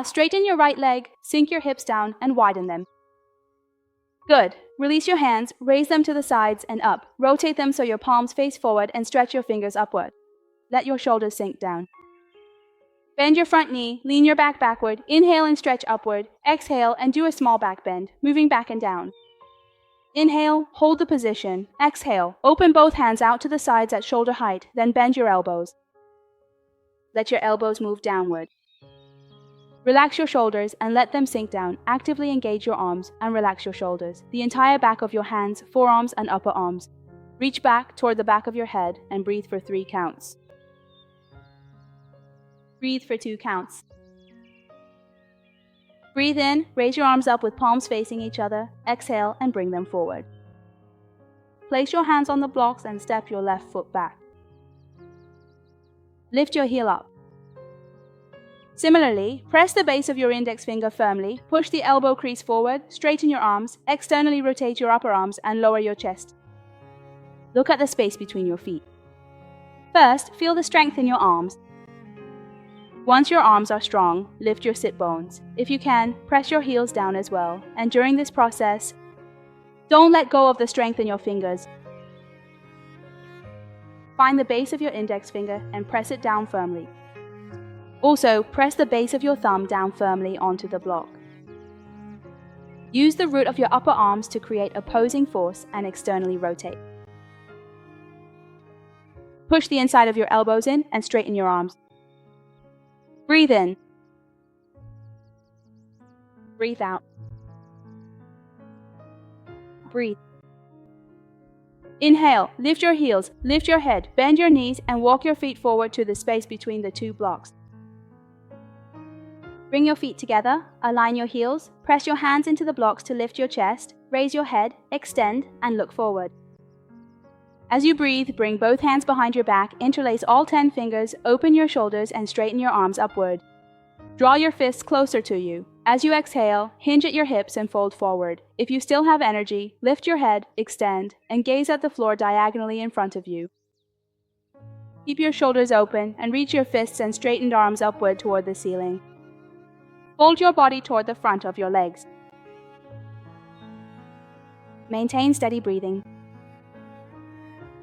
Straighten your right leg, sink your hips down, and widen them. Good. Release your hands, raise them to the sides and up. Rotate them so your palms face forward and stretch your fingers upward. Let your shoulders sink down. Bend your front knee, lean your back backward, inhale and stretch upward, exhale and do a small back bend, moving back and down. Inhale, hold the position, exhale, open both hands out to the sides at shoulder height, then bend your elbows. Let your elbows move downward. Relax your shoulders and let them sink down. Actively engage your arms and relax your shoulders, the entire back of your hands, forearms and upper arms. Reach back toward the back of your head and breathe for 3 counts. Breathe for 2 counts. Breathe in, raise your arms up with palms facing each other. Exhale and bring them forward. Place your hands on the blocks and step your left foot back. Lift your heel up. Similarly, press the base of your index finger firmly, push the elbow crease forward, straighten your arms, externally rotate your upper arms and lower your chest. Look at the space between your feet. First, feel the strength in your arms. Once your arms are strong, lift your sit bones. If you can, press your heels down as well, and during this process, don't let go of the strength in your fingers. Find the base of your index finger and press it down firmly. Also, press the base of your thumb down firmly onto the block. Use the root of your upper arms to create opposing force and externally rotate. Push the inside of your elbows in and straighten your arms. Breathe in. Breathe out. Breathe. Inhale, lift your heels, lift your head, bend your knees and walk your feet forward to the space between the 2 blocks. Bring your feet together, align your heels, press your hands into the blocks to lift your chest, raise your head, extend, and look forward. As you breathe, bring both hands behind your back, interlace all 10 fingers, open your shoulders, and straighten your arms upward. Draw your fists closer to you. As you exhale, hinge at your hips and fold forward. If you still have energy, lift your head, extend, and gaze at the floor diagonally in front of you. Keep your shoulders open and reach your fists and straightened arms upward toward the ceiling. Fold your body toward the front of your legs. Maintain steady breathing.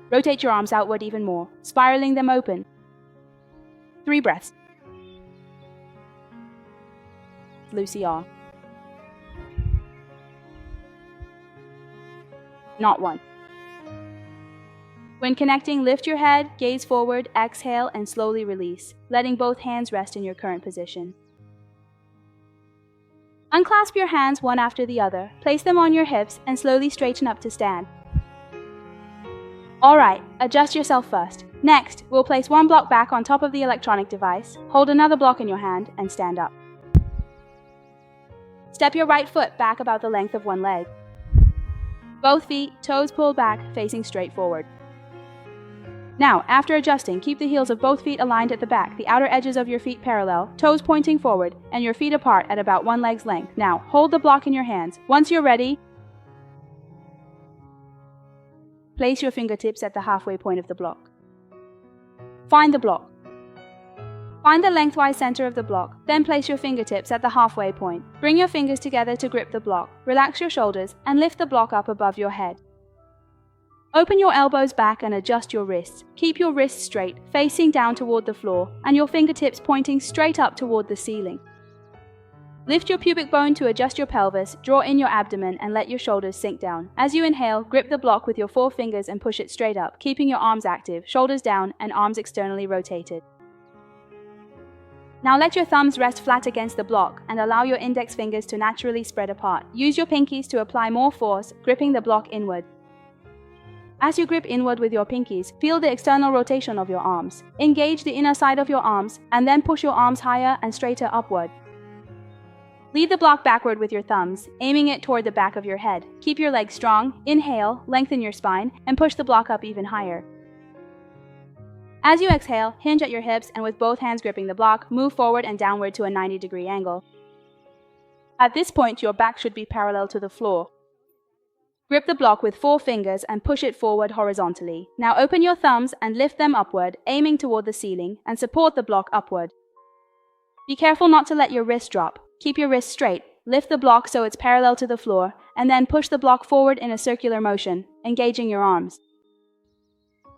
Rotate your arms outward even more, spiraling them open. 3 breaths. Lucy R. Not 1. When connecting, lift your head, gaze forward, exhale, and slowly release, letting both hands rest in your current position. Unclasp your hands one after the other, place them on your hips, and slowly straighten up to stand. Alright, adjust yourself first. Next, we'll place one block back on top of the electronic device, hold another block in your hand, and stand up. Step your right foot back about the length of one leg. Both feet, toes pulled back, facing straight forward. Now, after adjusting, keep the heels of both feet aligned at the back, the outer edges of your feet parallel, toes pointing forward, and your feet apart at about one leg's length. Now, hold the block in your hands. Once you're ready, place your fingertips at the halfway point of the block. Find the block. Find the lengthwise center of the block, then place your fingertips at the halfway point. Bring your fingers together to grip the block. Relax your shoulders and lift the block up above your head. Open your elbows back and adjust your wrists. Keep your wrists straight, facing down toward the floor, and your fingertips pointing straight up toward the ceiling. Lift your pubic bone to adjust your pelvis, draw in your abdomen, and let your shoulders sink down. As you inhale, grip the block with your 4 fingers and push it straight up, keeping your arms active, shoulders down, and arms externally rotated. Now let your thumbs rest flat against the block and allow your index fingers to naturally spread apart. Use your pinkies to apply more force, gripping the block inward. As you grip inward with your pinkies, feel the external rotation of your arms. Engage the inner side of your arms and then push your arms higher and straighter upward. Lead the block backward with your thumbs, aiming it toward the back of your head. Keep your legs strong, inhale, lengthen your spine, and push the block up even higher. As you exhale, hinge at your hips and with both hands gripping the block, move forward and downward to a 90-degree angle. At this point, your back should be parallel to the floor. Grip the block with 4 fingers and push it forward horizontally. Now open your thumbs and lift them upward, aiming toward the ceiling, and support the block upward. Be careful not to let your wrist drop. Keep your wrist straight. Lift the block so it's parallel to the floor, and then push the block forward in a circular motion, engaging your arms.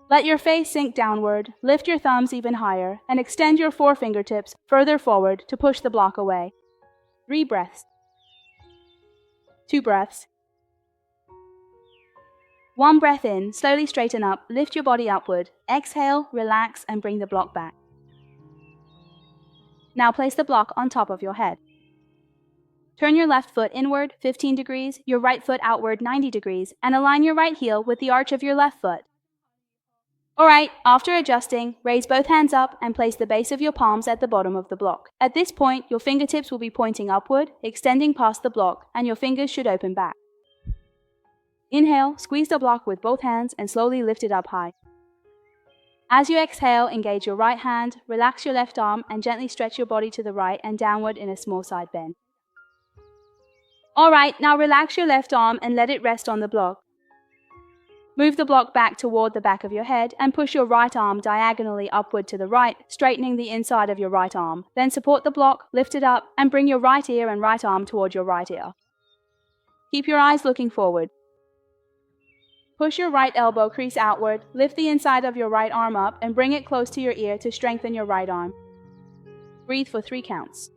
Let your face sink downward, lift your thumbs even higher, and extend your forefingertips further forward to push the block away. 3 breaths. 2 breaths. 1 breath in, slowly straighten up, lift your body upward. Exhale, relax, and bring the block back. Now place the block on top of your head. Turn your left foot inward 15 degrees, your right foot outward 90 degrees, and align your right heel with the arch of your left foot. Alright, after adjusting, raise both hands up and place the base of your palms at the bottom of the block. At this point, your fingertips will be pointing upward, extending past the block, and your fingers should open back. Inhale, squeeze the block with both hands and slowly lift it up high. As you exhale, engage your right hand, relax your left arm, and gently stretch your body to the right and downward in a small side bend. Alright, now relax your left arm and let it rest on the block. Move the block back toward the back of your head and push your right arm diagonally upward to the right, straightening the inside of your right arm. Then support the block, lift it up, and bring your right ear and right arm toward your right ear. Keep your eyes looking forward. Push your right elbow crease outward, lift the inside of your right arm up, and bring it close to your ear to strengthen your right arm. Breathe for 3 counts.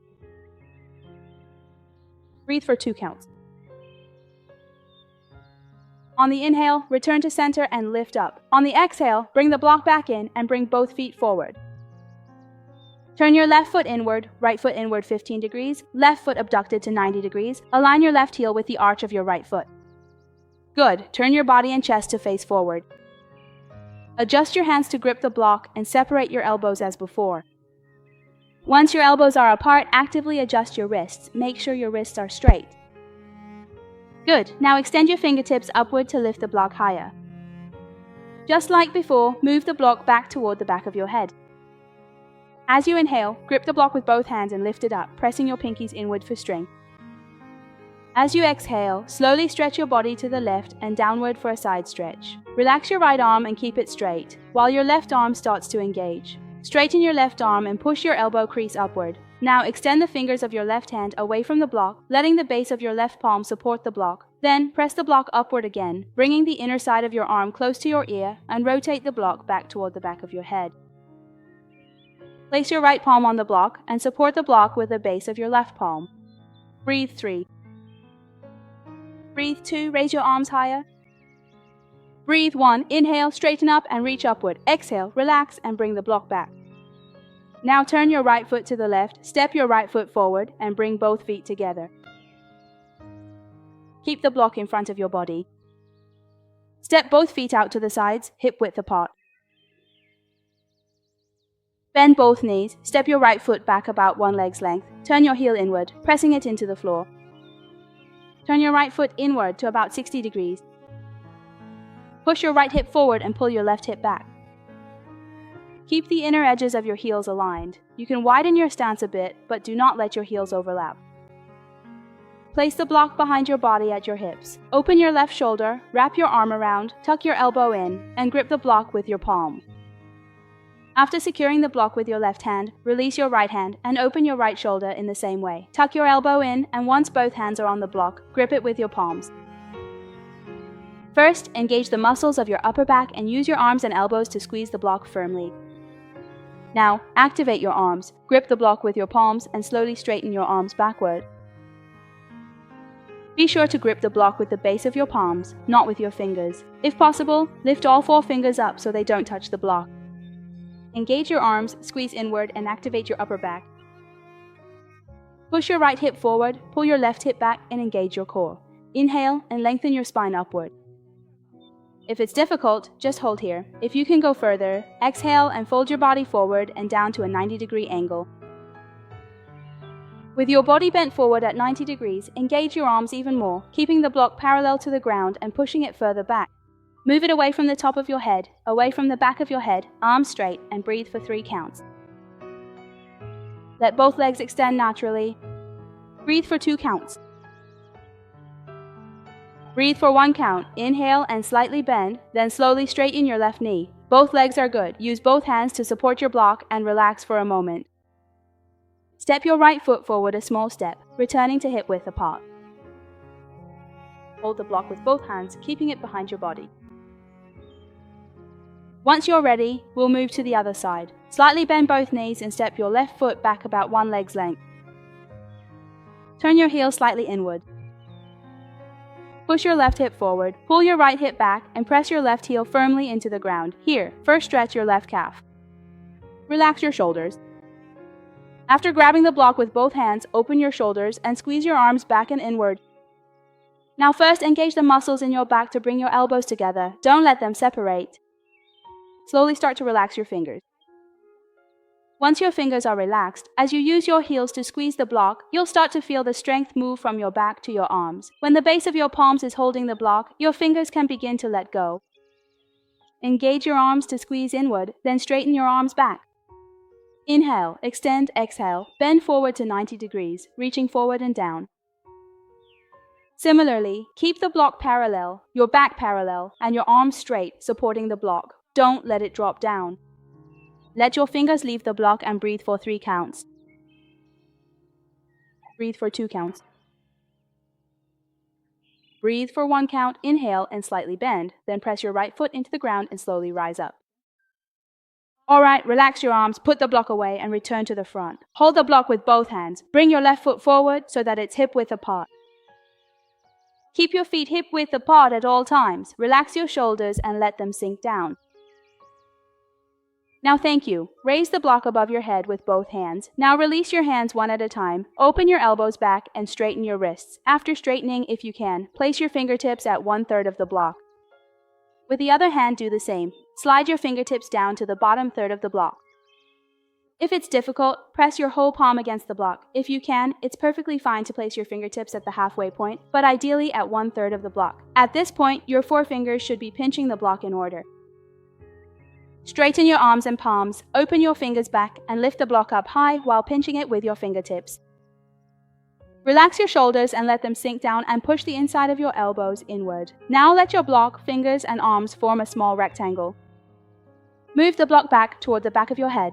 Breathe for 2 counts. On the inhale, return to center and lift up. On the exhale, bring the block back in and bring both feet forward. Turn your left foot inward, right foot inward 15 degrees, left foot abducted to 90 degrees. Align your left heel with the arch of your right foot. Good. Turn your body and chest to face forward. Adjust your hands to grip the block and separate your elbows as before. Once your elbows are apart, actively adjust your wrists. Make sure your wrists are straight. Good. Now extend your fingertips upward to lift the block higher. Just like before, move the block back toward the back of your head. As you inhale, grip the block with both hands and lift it up, pressing your pinkies inward for strength. As you exhale, slowly stretch your body to the left and downward for a side stretch. Relax your right arm and keep it straight, while your left arm starts to engage. Straighten your left arm and push your elbow crease upward. Now extend the fingers of your left hand away from the block, letting the base of your left palm support the block. Then press the block upward again, bringing the inner side of your arm close to your ear, and rotate the block back toward the back of your head. Place your right palm on the block and support the block with the base of your left palm. Breathe 3. Breathe 2, raise your arms higher. Breathe 1, inhale, straighten up and reach upward. Exhale, relax and bring the block back. Now turn your right foot to the left, step your right foot forward, and bring both feet together. Keep the block in front of your body. Step both feet out to the sides, hip width apart. Bend both knees, step your right foot back about one leg's length. Turn your heel inward, pressing it into the floor. Turn your right foot inward to about 60 degrees. Push your right hip forward and pull your left hip back. Keep the inner edges of your heels aligned. You can widen your stance a bit, but do not let your heels overlap. Place the block behind your body at your hips. Open your left shoulder, wrap your arm around, tuck your elbow in, and grip the block with your palm. After securing the block with your left hand, release your right hand and open your right shoulder in the same way. Tuck your elbow in, and once both hands are on the block, grip it with your palms. First, engage the muscles of your upper back and use your arms and elbows to squeeze the block firmly. Now, activate your arms. Grip the block with your palms and slowly straighten your arms backward. Be sure to grip the block with the base of your palms, not with your fingers. If possible, lift all 4 fingers up so they don't touch the block. Engage your arms, squeeze inward, and activate your upper back. Push your right hip forward, pull your left hip back, and engage your core. Inhale and lengthen your spine upward. If it's difficult, just hold here. If you can go further, exhale and fold your body forward and down to a 90-degree angle. With your body bent forward at 90 degrees, engage your arms even more, keeping the block parallel to the ground and pushing it further back. Move it away from the top of your head, away from the back of your head, arms straight, and breathe for 3 counts. Let both legs extend naturally. Breathe for 2 counts. Breathe for 1 count. Inhale and slightly bend, then slowly straighten your left knee. Both legs are good. Use both hands to support your block and relax for a moment. Step your right foot forward a small step, returning to hip width apart. Hold the block with both hands, keeping it behind your body. Once you're ready, we'll move to the other side. Slightly bend both knees and step your left foot back about one leg's length. Turn your heel slightly inward. Push your left hip forward, pull your right hip back, and press your left heel firmly into the ground. Here, first stretch your left calf. Relax your shoulders. After grabbing the block with both hands, open your shoulders and squeeze your arms back and inward. Now first engage the muscles in your back to bring your elbows together. Don't let them separate. Slowly start to relax your fingers. Once your fingers are relaxed, as you use your heels to squeeze the block, you'll start to feel the strength move from your back to your arms. When the base of your palms is holding the block, your fingers can begin to let go. Engage your arms to squeeze inward, then straighten your arms back. Inhale, extend, exhale, bend forward to 90 degrees, reaching forward and down. Similarly, keep the block parallel, your back parallel, and your arms straight, supporting the block. Don't let it drop down. Let your fingers leave the block and breathe for 3 counts. Breathe for 2 counts. Breathe for 1 count, inhale and slightly bend, then press your right foot into the ground and slowly rise up. Alright, relax your arms, put the block away and return to the front. Hold the block with both hands. Bring your left foot forward so that it's hip width apart. Keep your feet hip width apart at all times. Relax your shoulders and let them sink down. Now thank you. Raise the block above your head with both hands. Now release your hands one at a time. Open your elbows back and straighten your wrists. After straightening, if you can, place your fingertips at 1/3 of the block. With the other hand, do the same. Slide your fingertips down to the bottom third of the block. If it's difficult, press your whole palm against the block. If you can, it's perfectly fine to place your fingertips at the halfway point, but ideally at 1/3 of the block. At this point, your forefingers should be pinching the block in order. Straighten your arms and palms, open your fingers back, and lift the block up high while pinching it with your fingertips. Relax your shoulders and let them sink down and push the inside of your elbows inward. Now let your block, fingers, and arms form a small rectangle. Move the block back toward the back of your head.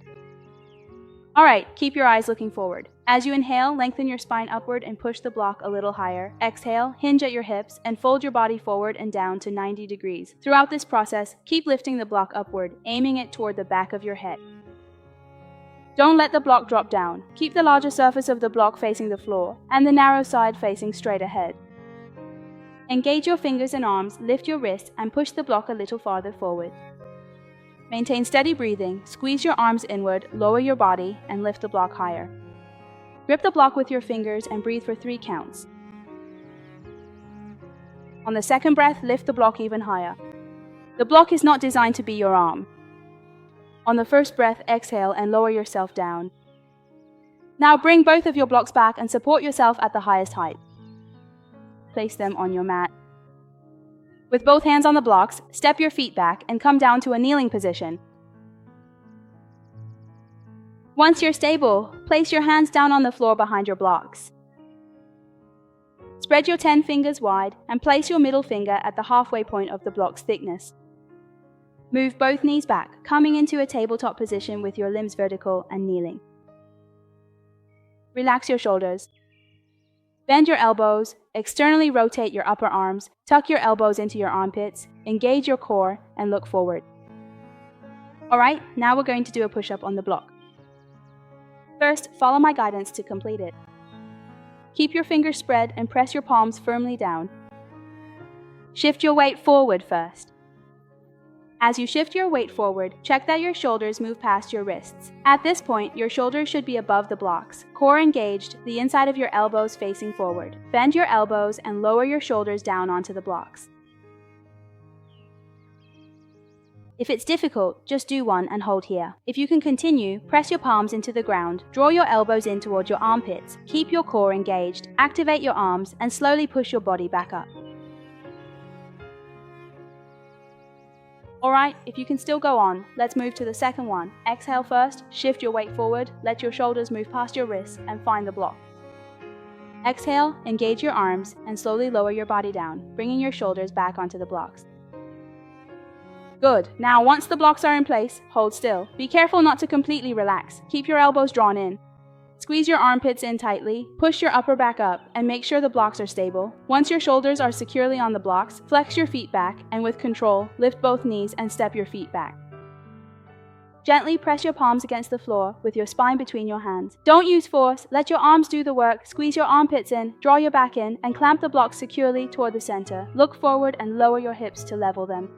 Alright, keep your eyes looking forward. As you inhale, lengthen your spine upward and push the block a little higher. Exhale, hinge at your hips, and fold your body forward and down to 90 degrees. Throughout this process, keep lifting the block upward, aiming it toward the back of your head. Don't let the block drop down. Keep the larger surface of the block facing the floor, and the narrow side facing straight ahead. Engage your fingers and arms, lift your wrists, and push the block a little farther forward. Maintain steady breathing, squeeze your arms inward, lower your body, and lift the block higher. Grip the block with your fingers and breathe for 3 counts. On the second breath, lift the block even higher. The block is not designed to be your arm. On the first breath, exhale and lower yourself down. Now bring both of your blocks back and support yourself at the highest height. Place them on your mat. With both hands on the blocks, step your feet back and come down to a kneeling position. Once you're stable, place your hands down on the floor behind your blocks. Spread your 10 fingers wide and place your middle finger at the halfway point of the block's thickness. Move both knees back, coming into a tabletop position with your limbs vertical and kneeling. Relax your shoulders. Bend your elbows, externally rotate your upper arms, tuck your elbows into your armpits, engage your core, and look forward. Alright, now we're going to do a push-up on the block. First, follow my guidance to complete it. Keep your fingers spread and press your palms firmly down. Shift your weight forward first. As you shift your weight forward, check that your shoulders move past your wrists. At this point, your shoulders should be above the blocks, core engaged, the inside of your elbows facing forward. Bend your elbows and lower your shoulders down onto the blocks. If it's difficult, just do one and hold here. If you can continue, press your palms into the ground, draw your elbows in towards your armpits, keep your core engaged, activate your arms, and slowly push your body back up. Alright, if you can still go on, let's move to the second one. Exhale first, shift your weight forward, let your shoulders move past your wrists, and find the block. Exhale, engage your arms, and slowly lower your body down, bringing your shoulders back onto the blocks. Good. Now, once the blocks are in place, hold still. Be careful not to completely relax. Keep your elbows drawn in. Squeeze Squeeze your armpits in tightly, push your upper back up, and make sure the blocks are stable. Once your shoulders are securely on the blocks, flex your feet back, and with control, lift both knees and step your feet back. Gently press your palms against the floor with your spine between your hands. Don't use force, let your arms do the work, squeeze your armpits in, draw your back in, and clamp the blocks securely toward the center. Look forward and lower your hips to level them.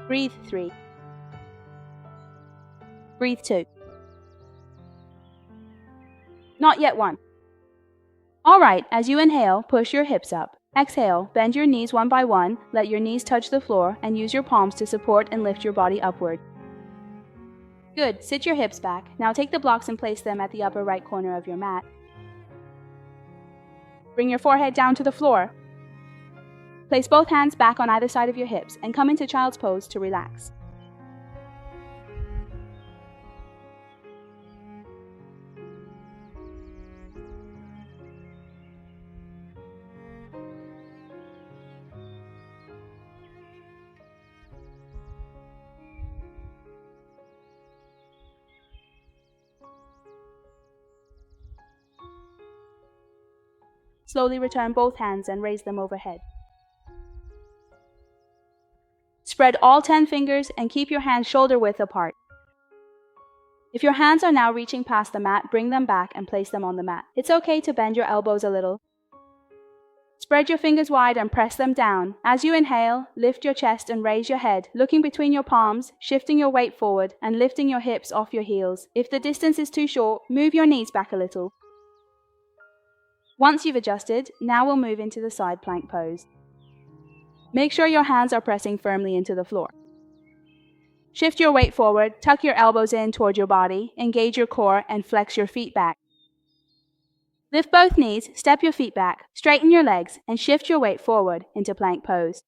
Breathe 3. Breathe 2. Not yet 1. Alright, as you inhale, push your hips up. Exhale, bend your knees one by one, let your knees touch the floor, and use your palms to support and lift your body upward. Good, sit your hips back. Now take the blocks and place them at the upper right corner of your mat. Bring your forehead down to the floor. Place both hands back on either side of your hips and come into child's pose to relax. Slowly return both hands and raise them overhead. Spread all 10 fingers and keep your hands shoulder width apart. If your hands are now reaching past the mat, bring them back and place them on the mat. It's okay to bend your elbows a little. Spread your fingers wide and press them down. As you inhale, lift your chest and raise your head, looking between your palms, shifting your weight forward and lifting your hips off your heels. If the distance is too short, move your knees back a little. Once you've adjusted, now we'll move into the side plank pose. Make sure your hands are pressing firmly into the floor. Shift your weight forward, tuck your elbows in toward your body, engage your core, and flex your feet back. Lift both knees, step your feet back, straighten your legs, and shift your weight forward into plank pose.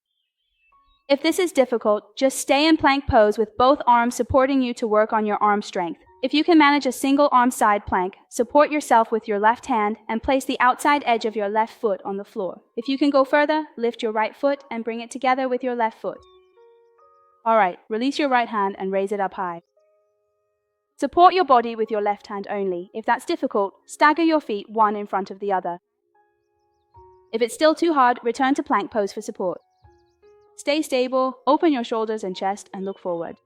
If this is difficult, just stay in plank pose with both arms supporting you to work on your arm strength. If you can manage a single arm side plank, support yourself with your left hand and place the outside edge of your left foot on the floor. If you can go further, lift your right foot and bring it together with your left foot. Alright, release your right hand and raise it up high. Support your body with your left hand only. If that's difficult, stagger your feet one in front of the other. If it's still too hard, return to plank pose for support. Stay stable, open your shoulders and chest, and look forward.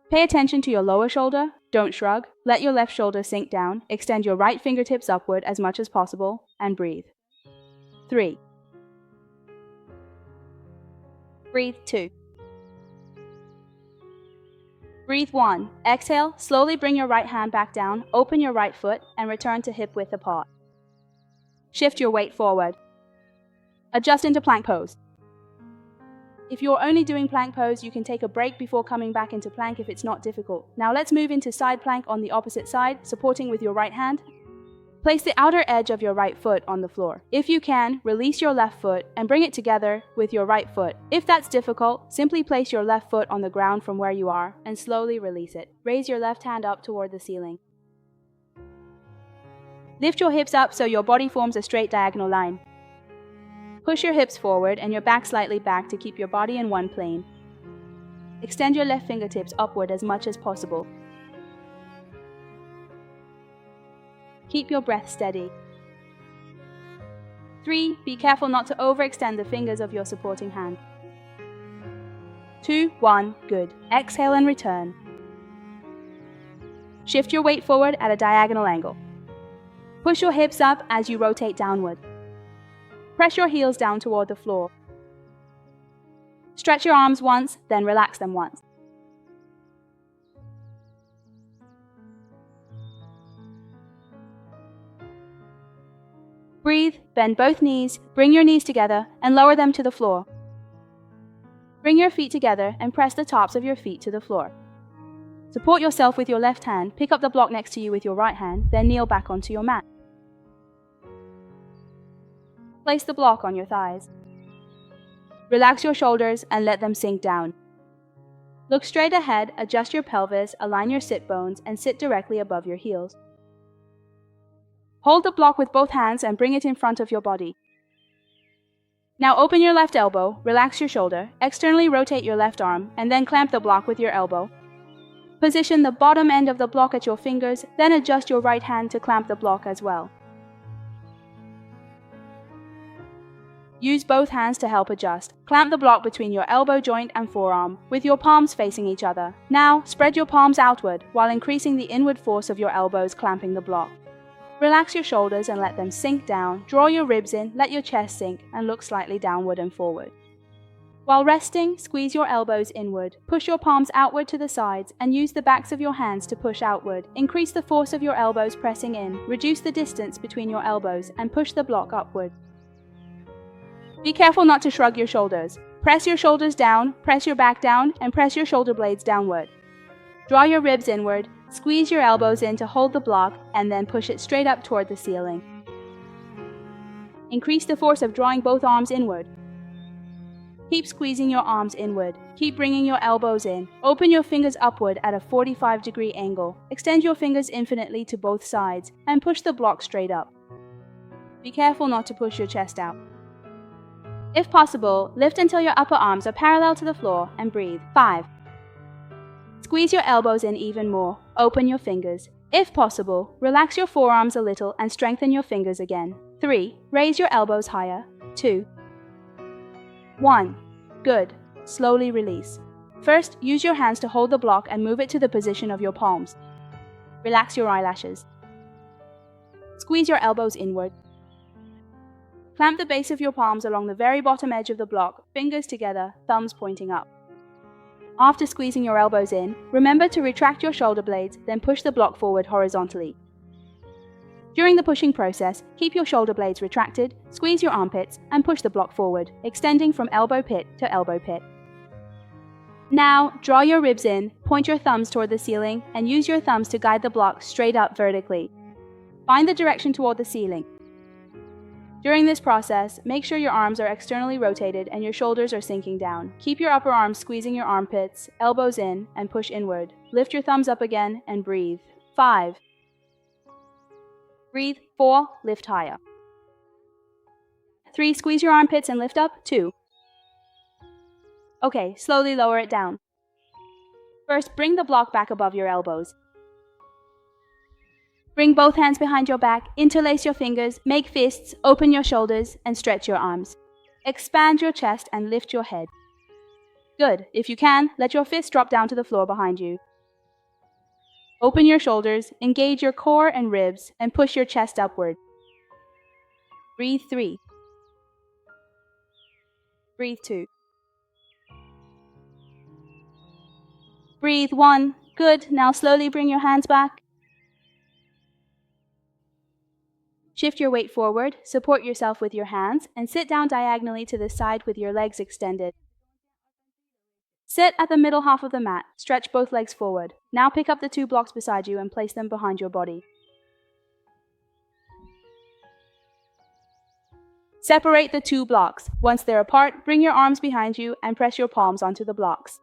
Pay attention to your lower shoulder, don't shrug, let your left shoulder sink down, extend your right fingertips upward as much as possible, and breathe. 3. Breathe 2. Breathe 1. Exhale, slowly bring your right hand back down, open your right foot, and return to hip width apart. Shift your weight forward. Adjust into plank pose. If you're only doing plank pose, you can take a break before coming back into plank if it's not difficult. Now let's move into side plank on the opposite side, supporting with your right hand. Place the outer edge of your right foot on the floor. If you can, release your left foot and bring it together with your right foot. If that's difficult, simply place your left foot on the ground from where you are and slowly release it. Raise your left hand up toward the ceiling. Lift your hips up so your body forms a straight diagonal line. Push your hips forward and your back slightly back to keep your body in one plane. Extend your left fingertips upward as much as possible. Keep your breath steady. 3. Be careful not to overextend the fingers of your supporting hand. 2, 1, good. Exhale and return. Shift your weight forward at a diagonal angle. Push your hips up as you rotate downward. Press your heels down toward the floor. Stretch your arms once, then relax them once. Breathe, bend both knees, bring your knees together, and lower them to the floor. Bring your feet together and press the tops of your feet to the floor. Support yourself with your left hand, pick up the block next to you with your right hand, then kneel back onto your mat. Place the block on your thighs. Relax your shoulders and let them sink down. Look straight ahead, adjust your pelvis, align your sit bones, and sit directly above your heels. Hold the block with both hands and bring it in front of your body. Now open your left elbow, relax your shoulder, externally rotate your left arm, and then clamp the block with your elbow. Position the bottom end of the block at your fingers, then adjust your right hand to clamp the block as well. Use both hands to help adjust. Clamp the block between your elbow joint and forearm, with your palms facing each other. Now, spread your palms outward while increasing the inward force of your elbows clamping the block. Relax your shoulders and let them sink down. Draw your ribs in, let your chest sink, and look slightly downward and forward. While resting, squeeze your elbows inward. Push your palms outward to the sides and use the backs of your hands to push outward. Increase the force of your elbows pressing in. Reduce the distance between your elbows and push the block upward. Be careful not to shrug your shoulders. Press your shoulders down, press your back down, and press your shoulder blades downward. Draw your ribs inward. Squeeze your elbows in to hold the block and then push it straight up toward the ceiling. Increase the force of drawing both arms inward. Keep squeezing your arms inward. Keep bringing your elbows in. Open your fingers upward at a 45-degree angle. Extend your fingers infinitely to both sides and push the block straight up. Be careful not to push your chest out. If possible, lift until your upper arms are parallel to the floor and breathe. 5. Squeeze your elbows in even more. Open your fingers. If possible, relax your forearms a little and strengthen your fingers again. 3. Raise your elbows higher. 2. 1. Good. Slowly release. First, use your hands to hold the block and move it to the position of your palms. Relax your eyelashes. Squeeze your elbows inward. Clamp the base of your palms along the very bottom edge of the block, fingers together, thumbs pointing up. After squeezing your elbows in, remember to retract your shoulder blades, then push the block forward horizontally. During the pushing process, keep your shoulder blades retracted, squeeze your armpits, and push the block forward, extending from elbow pit to elbow pit. Now, draw your ribs in, point your thumbs toward the ceiling, and use your thumbs to guide the block straight up vertically. Find the direction toward the ceiling. During this process, make sure your arms are externally rotated and your shoulders are sinking down. Keep your upper arms squeezing your armpits, elbows in, and push inward. Lift your thumbs up again and breathe. 5. Breathe. 4. Lift higher. 3. Squeeze your armpits and lift up. 2. Okay, slowly lower it down. First, bring the block back above your elbows. Bring both hands behind your back, interlace your fingers, make fists, open your shoulders, and stretch your arms. Expand your chest and lift your head. Good. If you can, let your fists drop down to the floor behind you. Open your shoulders, engage your core and ribs, and push your chest upward. Breathe. 3. Breathe. 2. Breathe. 1. Good. Now slowly bring your hands back. Shift your weight forward, support yourself with your hands, and sit down diagonally to the side with your legs extended. Sit at the middle half of the mat, stretch both legs forward. Now pick up the 2 blocks beside you and place them behind your body. Separate the 2 blocks. Once they're apart, bring your arms behind you and press your palms onto the blocks.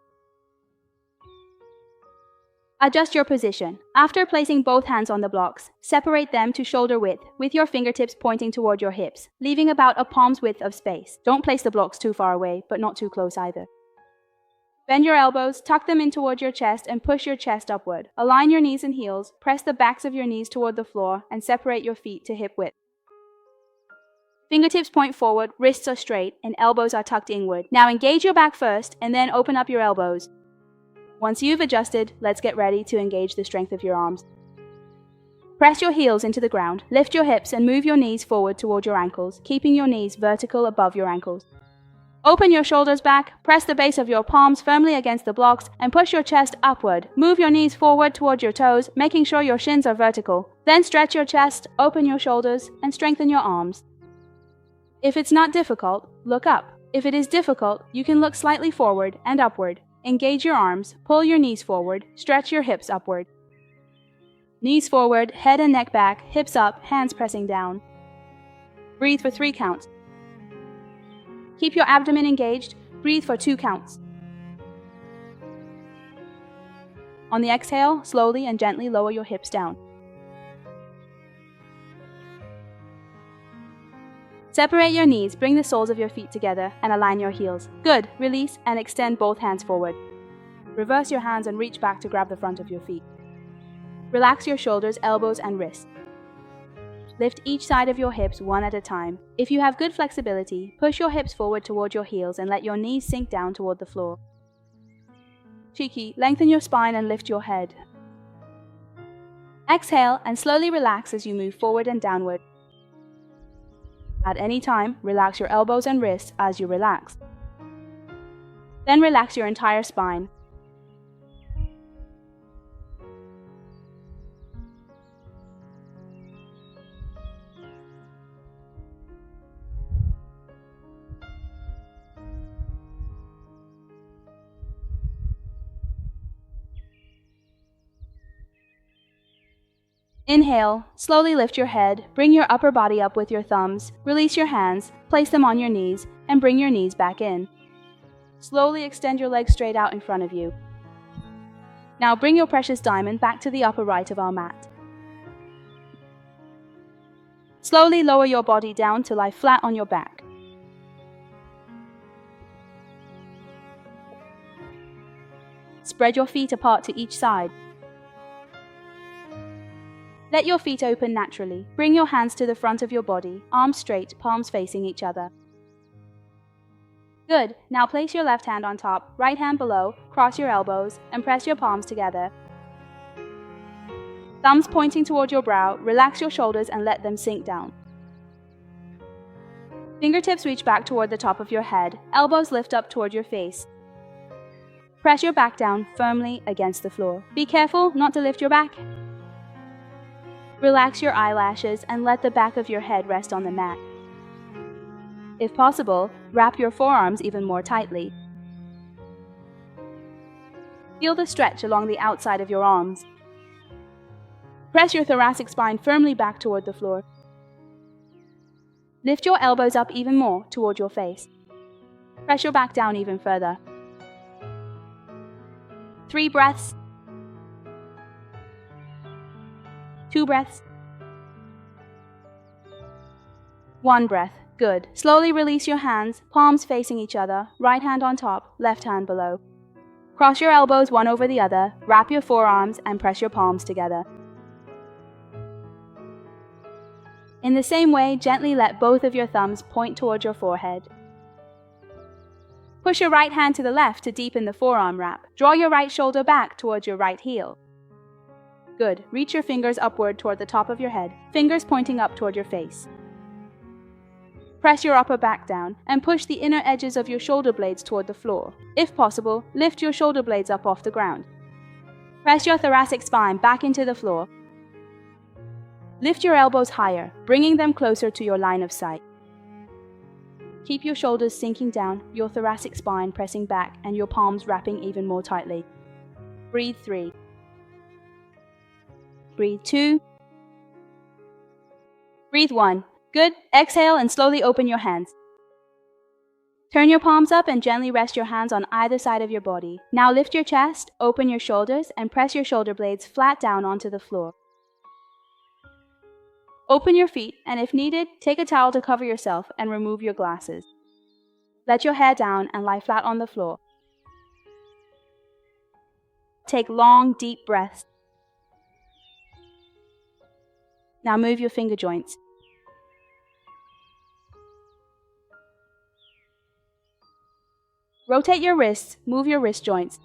Adjust your position. After placing both hands on the blocks, separate them to shoulder width, with your fingertips pointing toward your hips, leaving about a palm's width of space. Don't place the blocks too far away, but not too close either. Bend your elbows, tuck them in toward your chest, and push your chest upward. Align your knees and heels, press the backs of your knees toward the floor, and separate your feet to hip width. Fingertips point forward, wrists are straight, and elbows are tucked inward. Now engage your back first, and then open up your elbows. Once you've adjusted, let's get ready to engage the strength of your arms. Press your heels into the ground, lift your hips and move your knees forward toward your ankles, keeping your knees vertical above your ankles. Open your shoulders back, press the base of your palms firmly against the blocks, and push your chest upward. Move your knees forward toward your toes, making sure your shins are vertical. Then stretch your chest, open your shoulders, and strengthen your arms. If it's not difficult, look up. If it is difficult, you can look slightly forward and upward. Engage your arms, pull your knees forward, stretch your hips upward. Knees forward, head and neck back, hips up, hands pressing down. Breathe for 3 counts. Keep your abdomen engaged, breathe for 2 counts. On the exhale, slowly and gently lower your hips down. Separate your knees, bring the soles of your feet together, and align your heels. Good. Release and extend both hands forward. Reverse your hands and reach back to grab the front of your feet. Relax your shoulders, elbows, and wrists. Lift each side of your hips one at a time. If you have good flexibility, push your hips forward toward your heels and let your knees sink down toward the floor. Cheeky, lengthen your spine and lift your head. Exhale and slowly relax as you move forward and downward. At any time, relax your elbows and wrists as you relax. Then relax your entire spine. Inhale, slowly lift your head, bring your upper body up with your thumbs, release your hands, place them on your knees, and bring your knees back in. Slowly extend your legs straight out in front of you. Now bring your precious diamond back to the upper right of our mat. Slowly lower your body down to lie flat on your back. Spread your feet apart to each side. Let your feet open naturally. Bring your hands to the front of your body, arms straight, palms facing each other. Good. Now place your left hand on top, right hand below, cross your elbows, and press your palms together. Thumbs pointing toward your brow, relax your shoulders and let them sink down. Fingertips reach back toward the top of your head, elbows lift up toward your face. Press your back down firmly against the floor. Be careful not to lift your back. Relax your eyelashes and let the back of your head rest on the mat. If possible, wrap your forearms even more tightly. Feel the stretch along the outside of your arms. Press your thoracic spine firmly back toward the floor. Lift your elbows up even more toward your face. Press your back down even further. 3 breaths. 2 breaths. 1 breath. Good. Slowly release your hands, palms facing each other, right hand on top, left hand below. Cross your elbows one over the other, wrap your forearms, and press your palms together. In the same way, gently let both of your thumbs point toward your forehead. Push your right hand to the left to deepen the forearm wrap. Draw your right shoulder back towards your right heel. Good. Reach your fingers upward toward the top of your head, fingers pointing up toward your face. Press your upper back down and push the inner edges of your shoulder blades toward the floor. If possible, lift your shoulder blades up off the ground. Press your thoracic spine back into the floor. Lift your elbows higher, bringing them closer to your line of sight. Keep your shoulders sinking down, your thoracic spine pressing back, and your palms wrapping even more tightly. Breathe 3. Breathe 2. Breathe 1. Good. Exhale and slowly open your hands. Turn your palms up and gently rest your hands on either side of your body. Now lift your chest, open your shoulders, and press your shoulder blades flat down onto the floor. Open your feet, and if needed, take a towel to cover yourself and remove your glasses. Let your hair down and lie flat on the floor. Take long, deep breaths. Now move your finger joints. Rotate your wrists, move your wrist joints.